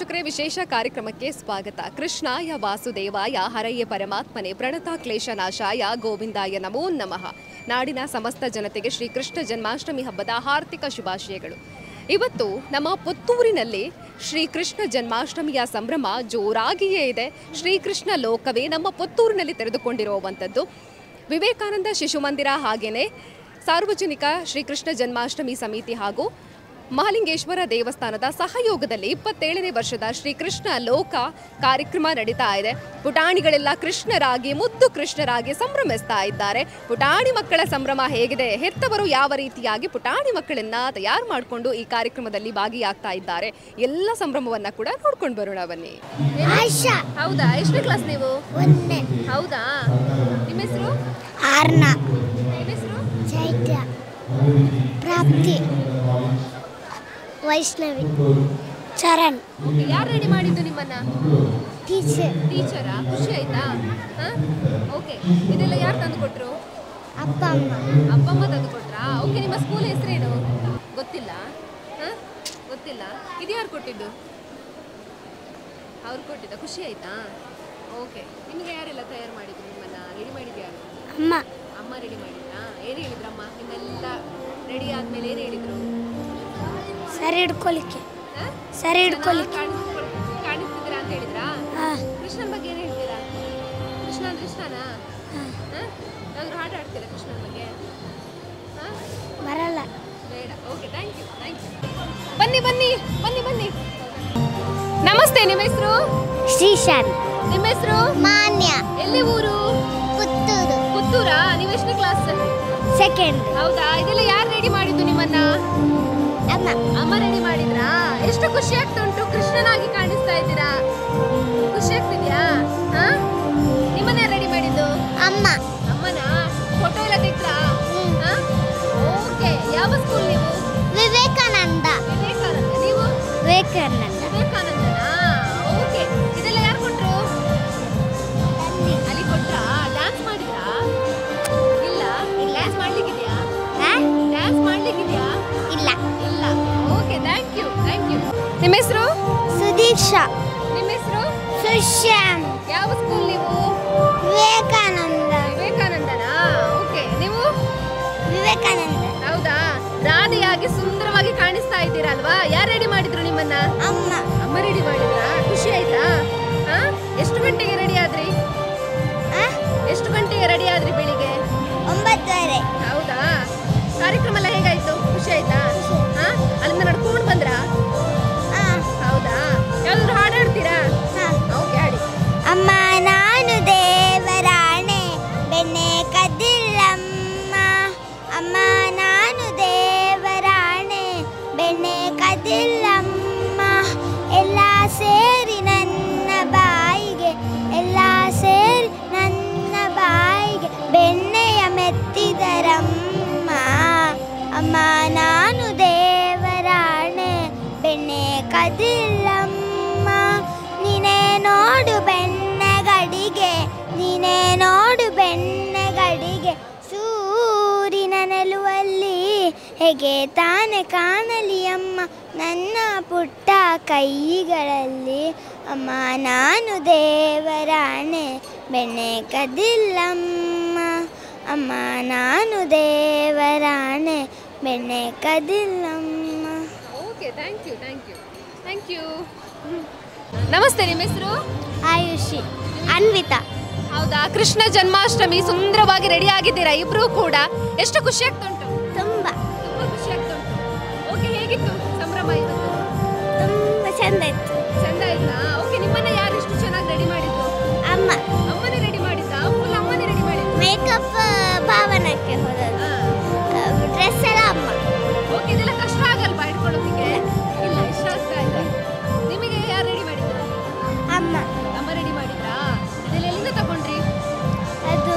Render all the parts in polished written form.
ವೀಕ್ಷಕರೇ, ವಿಶೇಷ ಕಾರ್ಯಕ್ರಮಕ್ಕೆ ಸ್ವಾಗತ. ಕೃಷ್ಣಾಯ ವಾಸುದೇವಾಯ ಹರಯೇ ಪರಮಾತ್ಮನೆ ಪ್ರಣತ ಕ್ಲೇಶನಾಶಾಯ ಗೋವಿಂದಾಯ ನಮೋ ನಮಃ. ನಾಡಿನ ಸಮಸ್ತ ಜನತೆಗೆ ಶ್ರೀಕೃಷ್ಣ ಜನ್ಮಾಷ್ಟಮಿ ಹಬ್ಬದ ಹಾರ್ದಿಕ ಶುಭಾಶಯಗಳು. ಇವತ್ತು ನಮ್ಮ ಪುತ್ತೂರಿನಲ್ಲಿ ಶ್ರೀಕೃಷ್ಣ ಜನ್ಮಾಷ್ಟಮಿಯ ಸಂಭ್ರಮ ಜೋರಾಗಿಯೇ ಇದೆ. ಶ್ರೀಕೃಷ್ಣ ಲೋಕವೇ ನಮ್ಮ ಪುತ್ತೂರಿನಲ್ಲಿ ತೆರೆದುಕೊಂಡಿರುವಂಥದ್ದು. ವಿವೇಕಾನಂದ ಶಿಶು ಮಂದಿರ ಹಾಗೆಯೇ ಸಾರ್ವಜನಿಕ ಶ್ರೀಕೃಷ್ಣ ಜನ್ಮಾಷ್ಟಮಿ ಸಮಿತಿ ಹಾಗೂ ಮಹಾಲಿಂಗೇಶ್ವರ ದೇವಸ್ಥಾನದ ಸಹಯೋಗದಲ್ಲಿ 27ನೇ ವರ್ಷದ ಶ್ರೀಕೃಷ್ಣ ಲೋಕ ಕಾರ್ಯಕ್ರಮ ನಡೀತಾ ಇದೆ. ಪುಟಾಣಿಗಳೆಲ್ಲ ಕೃಷ್ಣರಾಗಿ ಮುದ್ದು ಕೃಷ್ಣರಾಗಿ ಸಂಭ್ರಮಿಸ್ತಾ ಇದ್ದಾರೆ. ಪುಟಾಣಿ ಮಕ್ಕಳ ಸಂಭ್ರಮ ಹೇಗಿದೆ, ಹೆತ್ತವರು ಯಾವ ರೀತಿಯಾಗಿ ಪುಟಾಣಿ ಮಕ್ಕಳನ್ನ ತಯಾರು ಮಾಡಿಕೊಂಡು ಈ ಕಾರ್ಯಕ್ರಮದಲ್ಲಿ ಭಾಗಿಯಾಗ್ತಾ ಇದ್ದಾರೆ, ಎಲ್ಲ ಸಂಭ್ರಮವನ್ನ ಕೂಡ ನೋಡ್ಕೊಂಡು ಬರೋಣ ಬನ್ನಿ. ಹೌದಾ, ಎಷ್ಟನೇ ಕ್ಲಾಸ್ ನೀವು? ಹೌದಾ, ನಿಮ್ಮ ಹೆಸರು? ಆರ್ನಾ. ನಿಮ್ಮ ಹೆಸರು? ಚೈತ್ರ. ಪ್ರಾಪ್ತಿ. ವೈಷ್ಣವಿ. ಚರಣ್. ಯಾರು ರೆಡಿ ಮಾಡಿದ್ದು ನಿಮ್ಮನ್ನ? ಟೀಚರಾ? ಖುಷಿ ಆಯ್ತಾ? ಓಕೆ, ಇದೆಲ್ಲ ಯಾರು ತಂದು ಕೊಟ್ರು? ಅಪ್ಪ ಅಮ್ಮ. ಅಪ್ಪ ಅಮ್ಮ ತಂದು ಕೊಟ್ರಾ? ಓಕೆ, ನಿಮ್ಮ ಸ್ಕೂಲ್ ಹೆಸರೇನು? ಗೊತ್ತಿಲ್ಲ. ಗೊತ್ತಿಲ್ಲ. ಇದು ಯಾರು ಕೊಟ್ಟಿದ್ದು? ಅವ್ರು ಕೊಟ್ಟಿದ್ದ. ಖುಷಿ ಆಯ್ತಾ? ಓಕೆ, ನಿಮಗೆ ಯಾರೆಲ್ಲ ತಯಾರು ಮಾಡಿದ್ರು? ನಿಮ್ಮನ್ನ ರೆಡಿ ಮಾಡಿದ್ದು ಯಾರು? ಅಮ್ಮ. ಅಮ್ಮ ರೆಡಿ ಮಾಡಿದ್ರಾ? ಏನು ಹೇಳಿದ್ರಮ್ಮ? ನಿಮ್ಮೆಲ್ಲ ರೆಡಿ ಆದ್ಮೇಲೆ ಏನು ಹೇಳಿದ್ರು? ಸರಿ ಹಿಡ್ಕೊಲಿಕ್ಕೆ. ಸರಿ ಹಿಡ್ಕೊಲಿಕ್ಕೆ ಕಾಣಿಸ್ತಿದ್ದೀರಾ ಅಂತ ಹೇಳಿದ್ರಾ? ಕೃಷ್ಣನ ಬಗ್ಗೆ ಏನು ಹೇಳ್ತೀರಾ? ಕೃಷ್ಣ ಅಂದ್ರೆ ಇಷ್ಟನಾ? ಯಾವ್ದಾದ್ರು ಹಾಡು ಆಡ್ತೀರಾ ಕೃಷ್ಣನ ಬಗ್ಗೆ? ಬರಲ್ಲ. ಬೇಡ. Okay, thank you. ಬನ್ನಿ ಬನ್ನಿ ಬನ್ನಿ ಬನ್ನಿ. ನಮಸ್ತೆ, ನಿಮ್ಮ ಹೆಸರು? ಶ್ರೀಶಾಂತ್. ನಿಮ್ಮ ಹೆಸರು? ಮಾನ್ಯ. ಎಲ್ಲಿ ಊರು? ಪುತ್ತೂರು. ಪುತ್ತೂರಾ? ನೀವು ಎಷ್ಟನೇ ಕ್ಲಾಸ್? ಸೆಕೆಂಡ್. ಹೌದಾ, ಇದೆಲ್ಲ ಯಾರು ರೆಡಿ ಮಾಡಿದ್ದು ನಿಮ್ಮನ್ನ? ಅಮ್ಮ. ಅಮ್ಮ ರೆಡಿ ಮಾಡಿದ್ರಾ? ಎಷ್ಟು ಖುಷಿ ಆಗ್ತಾ ಉಂಟು, ಕೃಷ್ಣನಾಗಿ ಕಾಣಿಸ್ತಾ ಇದ್ದೀರಾ. ಖುಷಿ ಆಗ್ತಿದ್ಯಾ? ನಿಮ್ಮನ್ನ ರೆಡಿ ಮಾಡಿದ್ದು? ಅಮ್ಮ. ಅಮ್ಮನ ಫೋಟೋ ಎಲ್ಲ ತೆಗ್ದ್ರಾ? ಓಕೆ, ಯಾವ ಸ್ಕೂಲ್ ನೀವು? ವಿವೇಕಾನಂದ. ವಿವೇಕಾನಂದ. ನೀವು? ವಿವೇಕಾನಂದನಾ? ಓಕೆ, ಇದೆಲ್ಲ ಯಾರು ಕೊಟ್ರು? ಅಲ್ಲಿ ಕೊಟ್ರಾ? ಡ್ಯಾನ್ಸ್ ಮಾಡಿದ್ರಾ? ಇಲ್ಲ. ಡ್ಯಾನ್ಸ್ ಮಾಡ್ಲಿಕ್ಕಿದ್ಯಾ? ಡ್ಯಾನ್ಸ್ ಮಾಡ್ಲಿಕ್ಕಿದ್ಯಾ? ಇಲ್ಲ. ಇಲ್ಲ. Okay, thank you. ನಿಮ್ಮ ಹೆಸರು? ಸುದೀಕ್ಷಾ. ನಿಮ್ಮ ಹೆಸರು? ಸುಶ್ಯಾಮ್. ಯಾವ ಸ್ಕೂಲ್ ನೀವು? ವಿವೇಕಾನಂದ. ವಿವೇಕಾನಂದನಾ? ಓಕೆ, ನೀವು? ವಿವೇಕಾನಂದ. ಹೌದಾ, ರಾಧೆಯಾಗಿ ಸುಂದರವಾಗಿ ಕಾಣಿಸ್ತಾ ಇದ್ದೀರಲ್ವಾ? ಯಾರು ರೆಡಿ ಮಾಡಿದ್ರು ನಿಮ್ಮನ್ನ? ಅಮ್ಮ. ಅಮ್ಮ ರೆಡಿ ಮಾಡಿದ್ರಾ? ಖುಷಿ ಆಯ್ತಾ? ಎಷ್ಟು ಗಂಟೆಗೆ ರೆಡಿ ಆದ್ರಿ? ಎಷ್ಟು ಗಂಟೆಗೆ ರೆಡಿ ಆದ್ರಿ ಬೆಳಿಗ್ಗೆ? 9:30. ಹೌದಾ, ಕಾರ್ಯಕ್ರಮ ಎಲ್ಲ ಹೇಗಾಯ್ತು? ಖುಷಿ ಆಯ್ತಾ? ಅಲ್ಲಿಂದ ನಡ್ಕೊಂಡು ಬಂದ್ರಾ? ಹೌದಾ, ಯಾವ್ದಾದ್ರು ಹಾಡು ಹಾಡ್ತೀರಾ? ಓಕೆ, ಹಾಡಿ. ಅಮ್ಮ ನಾನು ದೇವರಾಣೆ ಬೆಣ್ಣೆ ಕದಿಲ್ಲಮ್ಮ. ಅಮ್ಮ ನಾನು ದೇವರಾಣೆ ಬೆಣ್ಣೆ ಕದಿಲ್ಲಮ್ಮ. ಎಲ್ಲ ಸೇರಿ ನನ್ನ ಬಾಯಿಗೆ, ಎಲ್ಲ ಸೇರಿ ನನ್ನ ಬಾಯಿಗೆ ಬೆಣ್ಣೆಯ ಮೆತ್ತಿದರಮ್ಮ. ಅಮ್ಮ ನಾನು ದೇವರಾಣೆ ಬೆಣ್ಣೆ ಕದಿಲ್ಲಮ್ಮ. ನೀನೇ ನೋಡು ಬೆಣ್ಣೆಗಡಿಗೆ, ನೀನೇ ನೋಡು ಬೆಣ್ಣೆಗಡಿಗೆ. ಸೂರಿನ ನೆಲುವಲ್ಲಿ ಹೇಗೆ ತಾನೆ ಕಾಣಲಿ ಅಮ್ಮ ನನ್ನ ಪುಟ್ಟ ಕೈಗಳಲ್ಲಿ. ಅಮ್ಮ ನಾನು ದೇವರಾಣೆ ಬೆಣ್ಣೆ ಕದಿಲ್ಲಮ್ಮ. ಅಮ್ಮ ನಾನು ದೇವರಾಣೆ ಬೆಣ್ಣೆ ಕದಿಲ್ಲಮ್ಮ. Okay, thank you. ನಮಸ್ತೆ, ನಿಮ್ಮ ಹೆಸರು? ಆಯುಷಿ. ಅನ್ವಿತಾ. ಹೌದಾ, ಕೃಷ್ಣ ಜನ್ಮಾಷ್ಟಮಿ ಸುಂದರವಾಗಿ ರೆಡಿ ಆಗಿದ್ದೀರಾ ಇಬ್ರು ಕೂಡ. ಎಷ್ಟು ಖುಷಿ ಆಗ್ತುಂಟು? ತುಂಬಾ ಖುಷಿ ಆಗ್ತುಂಟು. ಓಕೆ, ಹೇಗಿತ್ತು ಸಂಭ್ರಮ ಇವತ್ತು? ತುಂಬಾ ಚಂದ ಇತ್ತು. ಚಂದ ಆಯ್ತಾ? ಓಕೆ, ನಿಮ್ಮನ್ನ ಯಾರು ಇಷ್ಟು ಚೆನ್ನಾಗಿ ರೆಡಿ ಮಾಡಿದ್ರು? ಅಮ್ಮ. ಅಮ್ಮನೇ ರೆಡಿ ಮಾಡಿದ್ದಾ? ಫುಲ್ ಅಮ್ಮನೇ ರೆಡಿ ಮಾಡಿದ್ದು? ಮೇಕಪ್ ಭಾವನಕ್ಕೆ ಹೋದದ್ದು. ಡ್ರೆಸ್ ಎಲ್ಲ ಅಮ್ಮ. ಓಕೆ, ಇದೆಲ್ಲ ಕಷ್ಟ ಆಗಲ್ವಾ ಇಟ್ಕೊಳ್ಳೋದಕ್ಕೆ? ಇಲ್ಲ, ಇಷ್ಟ ಆಗ್ತಾ ಇದೆ. ನಿಮಗೆ ಯಾರು ರೆಡಿ ಮಾಡಿದ್ರು? ಅಮ್ಮ. ಅಮ್ಮ ರೆಡಿ ಮಾಡಿದ್ರಾ? ಇದೆಲ್ಲ ಎಲ್ಲಿಂದ ತಗೊಂಡ್ರಿ? ಅದು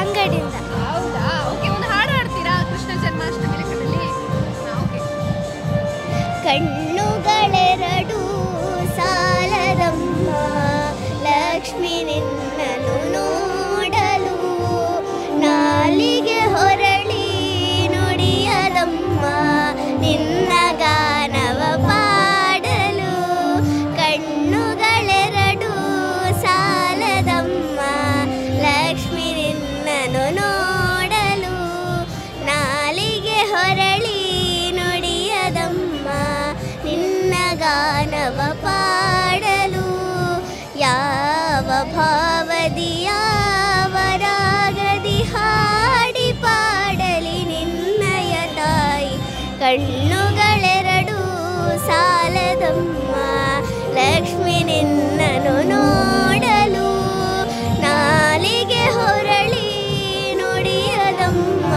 ಅಂಗಡಿಯಿಂದ. ಹೌದಾ? ಓಕೆ, ಒಂದು ಹಾಡು ಹಾಡ್ತೀರಾ ಕೃಷ್ಣ ಜನ್ಮಾಷ್ಟಮಿ ಲೆಕ್ಕದಲ್ಲಿ? ಓಕೆ. ಕಣ್ಣುಗಳೆರಡು ಯಾವ ಭಾವದಿ ಯಾವ ರಾಗದಿ ಹಾಡಿ ಪಾಡಲಿ ನಿನ್ನಯ ತಾಯಿ ಕಣ್ಣುಗಳೆರಡು ಸಾಲದಮ್ಮ ಲಕ್ಷ್ಮಿ ನಿನ್ನನು ನೋಡಲು ನಾಲಿಗೆ ಹೊರಳಿ ನುಡಿಯದಮ್ಮ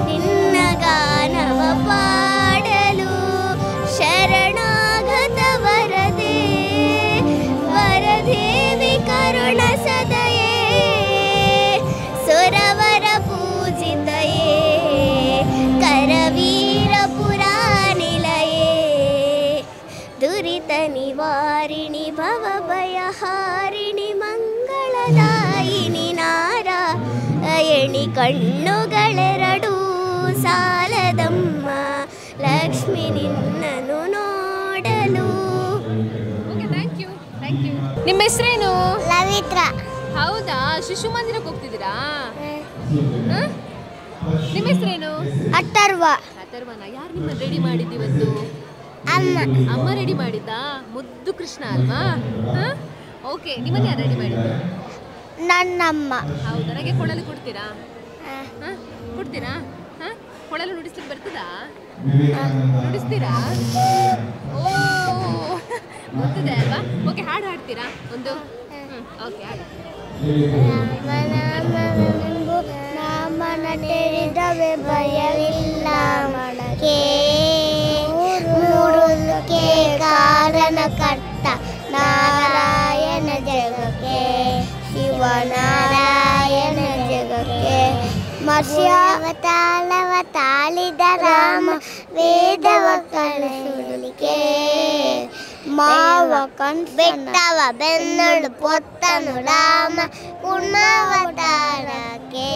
ನಿನ್ನ ಗಾನವ ಪಾಡಲು ಶರಣಾಗತ ವರದೆ ವರದೇವಿ ಕರುಣ ಸದಯೇ ಸುರವರ ಪೂಜಿತಯೇ ಕರವೀರ ಪುರಾನಿಲಯೇ ದುರಿತ ನಿವಾರಿಣಿ ಭವಭಯಹಾರಿಣಿ ಮಂಗಳದಾಯಿನಿ ನಾರಾಯಣಿ ಕಣ್ಣುಗಳೆರಡು ಸಾಲದಮ್ಮ ಲಕ್ಷ್ಮಿ ನಿನ್ನನು ನೋಡಲು. ನಿಮ್ಮ ಹೆಸರೇನು? ಲವಿತ್ರ. ಹೌದಾ, ಶಿಶು ಮಂದಿರಕ್ಕೆ ಹೋಗ್ತಿದ್ದೀರಾ? ನಿಮ್ಮ ಹೆಸರೇನು? ಅಥರ್ವ. ಅಥರ್ವನ. ಯಾರು ನಿಮ್ಮನ್ನು ರೆಡಿ ಮಾಡಿದ್ದು ಇವತ್ತು? ಅಮ್ಮ. ಅಮ್ಮ ರೆಡಿ ಮಾಡಿದ್ದಾ? ಮುದ್ದು ಕೃಷ್ಣ ಅಲ್ವಾ? ಓಕೆ, ನಿಮ್ಮನ್ನು ಯಾರು ರೆಡಿ ಮಾಡಿದ್ದು? ನನ್ನಮ್ಮ. ಹೌದಾ, ನನಗೆ ಕೊಳಲು ಕೊಡ್ತೀರಾ? ಕೊಡ್ತೀರಾ? ಕೊಳಲು ನುಡಿಸ್ಲಿಕ್ಕೆ ಬರ್ತದಾ? ನುಡಿಸ್ತೀರಾ? ಓ, ಗೊತ್ತಿದೆ ಅಲ್ವಾ? ಓಕೆ, ಹಾಡು ಹಾಡ್ತೀರಾ ಒಂದು? ಓಕೆ, ಹಾಡು. ನಾಮನ ತಿಳಿದವೆ ಭಯವಿಲ್ಲ ಮನಕ್ಕೆ ಮೂರುಕ್ಕೆ ಕಾರಣ ಕಟ್ಟ ನಾರಾಯಣ ಜಗಕ್ಕೆ ಶಿವನಾರಾಯಣ ಜಗಕ್ಕೆ ಮರ್ಯಾವತಾಳವ ತಾಳಿದ ರಾಮ ವೇದವ ಕಲಿಸುಲಿಕೆ ಮಾವ ಬೆಟ್ಟವ ಬೆನ್ನಳು ಪೊತ್ತನು ರಾಮ ಕುಣವತಾರಕ್ಕೆ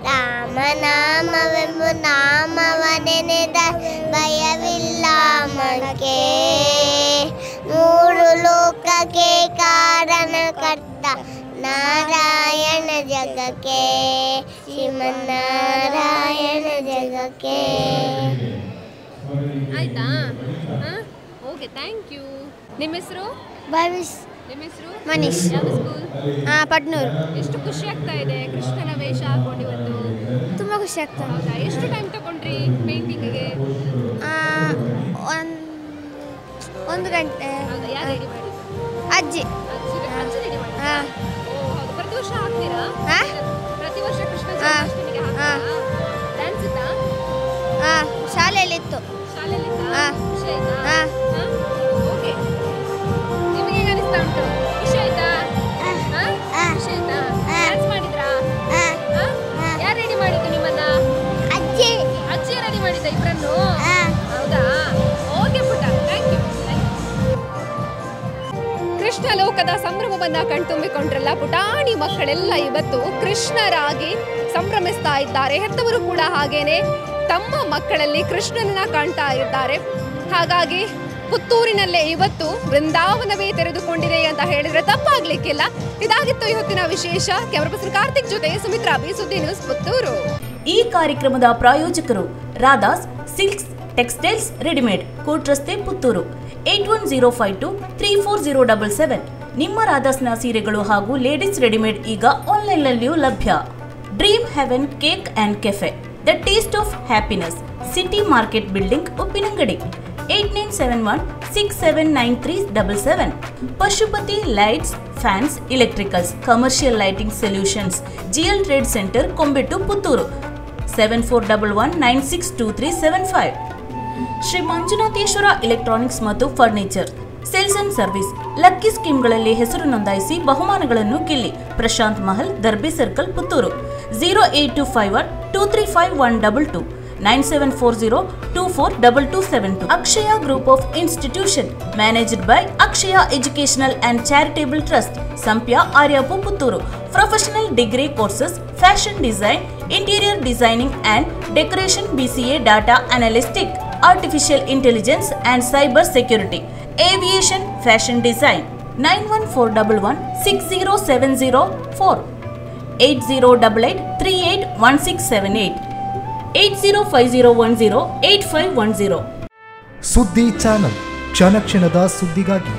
ರಾಮ ನಾಮವೆಂಬ ನಾಮವ ನೆನೆದ ಭಯವಿಲ್ಲ ಮನಕ್ಕೆ ಮೂರು ಲೋಕಕ್ಕೆ ಕಾರಣ ಕರ್ತ ನಾರಾಯಣ ಜಗಕ್ಕೆ ಶ್ರೀಮನ್ನಾರಾಯಣ ಜಗಕ್ಕೆ. ಆಯ್ತಾ? Okay, thank you. ನಿಮ್ಮ ಹೆಸರು? ಭವಿಷ್. ನಿಮ್ಮ ಹೆಸರು? ಮನೀಶ್. ಯಾವ ಸ್ಕೂಲ್? ಪಟ್ನೂರು. ಎಷ್ಟು ಖುಷಿ ಆಗ್ತಾ ಇದೆ ಕೃಷ್ಣನ ವೇಷ ಹಾಕೊಂಡು ಇವತ್ತು? ತುಂಬ ಖುಷಿ ಆಗ್ತಾ. ಹೌದಾ, ಎಷ್ಟು ಟೈಮ್ ತಗೊಂಡ್ರಿ ಪೇಂಟಿಂಗಿಗೆ? 1 ಗಂಟೆ. ಹೌದಾ, ಯಾರು ರೆಡಿ ಮಾಡಿದ್ರು? ಅಜ್ಜಿ. ಅಜ್ಜಿ ರೆಡಿ ಮಾಡಿದ್ರಾ? ಓ ಹೌದು. ಪ್ರತಿ ವರ್ಷ ಹಾಕ್ತೀರಾ? ಪ್ರತಿ ವರ್ಷ ಕೃಷ್ಣ ಜನ್ಮಾಷ್ಟಮಿಗೆ ಹಾಕ್ತೀರಾ? ಡ್ಯಾನ್ಸ್ ಇತ್ತಾ? ಶಾಲೆಯಲ್ಲಿತ್ತು. ಶಾಲೆಯಲ್ಲಿತ್ತಾ? ಖುಷಿ ಆಯ್ತಾ? ಓಕೆ, ನಿಮಗೆ ಹೇಗೆ ಅನಿಸ್ತಾ ಉಂಟು? ಖುಷಿ ಆಯ್ತಾ? ಖುಷಿ ಆಯ್ತಾ? ಡ್ಯಾನ್ಸ್ ಮಾಡಿದ್ರಾ? ಯಾರು ರೆಡಿ ಮಾಡಿದ್ದು ನಿಮ್ಮನ್ನ? ಅಜ್ಜಿ. ಅಜ್ಜಿ ರೆಡಿ ಮಾಡಿದ್ದ ಇಬ್ಬರನ್ನು? ಹೌದಾ? ಓಕೆ ಪುಟ್ಟ, ಥ್ಯಾಂಕ್ ಯು. ಕೃಷ್ಣ ಲೋಕದ ಸಂಭ್ರಮವನ್ನ ಕಣ್ತುಂಬಿಕೊಂಡ್ರಲ್ಲ ಪುಟಾಣಿ ಮಕ್ಕಳೆಲ್ಲ ಇವತ್ತು ಕೃಷ್ಣರಾಗಿ ಸಂಭ್ರಮಿಸ್ತಾ ಇದ್ದಾರೆ. ಹೆತ್ತವರು ಕೂಡ ಹಾಗೇನೆ ತಮ್ಮ ಮಕ್ಕಳಲ್ಲಿ ಕೃಷ್ಣನನ್ನ ಕಾಣ್ತಾ ಇದ್ದಾರೆ. ಹಾಗಾಗಿ ಪುತ್ತೂರಿನಲ್ಲೇ ಇವತ್ತು ವೃಂದಾವನವೇ ತೆರೆದುಕೊಂಡಿದೆ ಅಂತ ಹೇಳಿದ್ರೆ ತಪ್ಪಾಗ್ಲಿಕ್ಕಿಲ್ಲ. ಇದಾಗಿತ್ತು ಇವತ್ತಿನ ವಿಶೇಷ. ಕ್ಯಾಮರಾ ಪರ್ಸನ್ ಕಾರ್ತಿಕ್ ಜೊತೆ ಸುಮಿತ್ರಾ ಬಿ, ಸುದ್ದಿ ನ್ಯೂಸ್, ಪುತ್ತೂರು. ಈ ಕಾರ್ಯಕ್ರಮದ ಪ್ರಾಯೋಜಕರು Radha's silks textiles readymade, court ರಸ್ತೆ, ಪುತ್ತೂರು. 8105234077. ನಿಮ್ಮ ರಾಧಾಸ್ನ ಸೀರೆಗಳು ಹಾಗೂ ಲೇಡೀಸ್ ರೆಡಿಮೇಡ್ ಈಗ ಆನ್ಲೈನ್ನಲ್ಲಿಯೂ ಲಭ್ಯ. Dream heaven cake and cafe, the taste of happiness, city market building, Uppinangady. 8971679377. Pashupati lights, fans, electricals, commercial lighting solutions, GL trade centre, Kombettu, Puttur. 7411962375. Shri Manjunatheshwara electronics ಮತ್ತು furniture sales and service. Lucky ಸ್ಕೀಮ್ಗಳಲ್ಲಿ ಹೆಸರು ನೋಂದಾಯಿಸಿ ಬಹುಮಾನಗಳನ್ನು ಗೆಲ್ಲಿ. Prashant Mahal, Darbe circle, Puttur. 08251235122. 9740242272. Akshaya Group of Institution, managed by Akshaya Educational and Charitable Trust, Sampya, Aryapu, Putturu. Professional degree courses, fashion design, interior designing and decoration, BCA, data analytic, artificial intelligence and cyber security, aviation, fashion design. 9141160704. 8088381678. 8050108510. ಸುದ್ದಿ channel, ಕ್ಷಣ ಕ್ಷಣದ ಸುದ್ದಿಗಾಗಿ.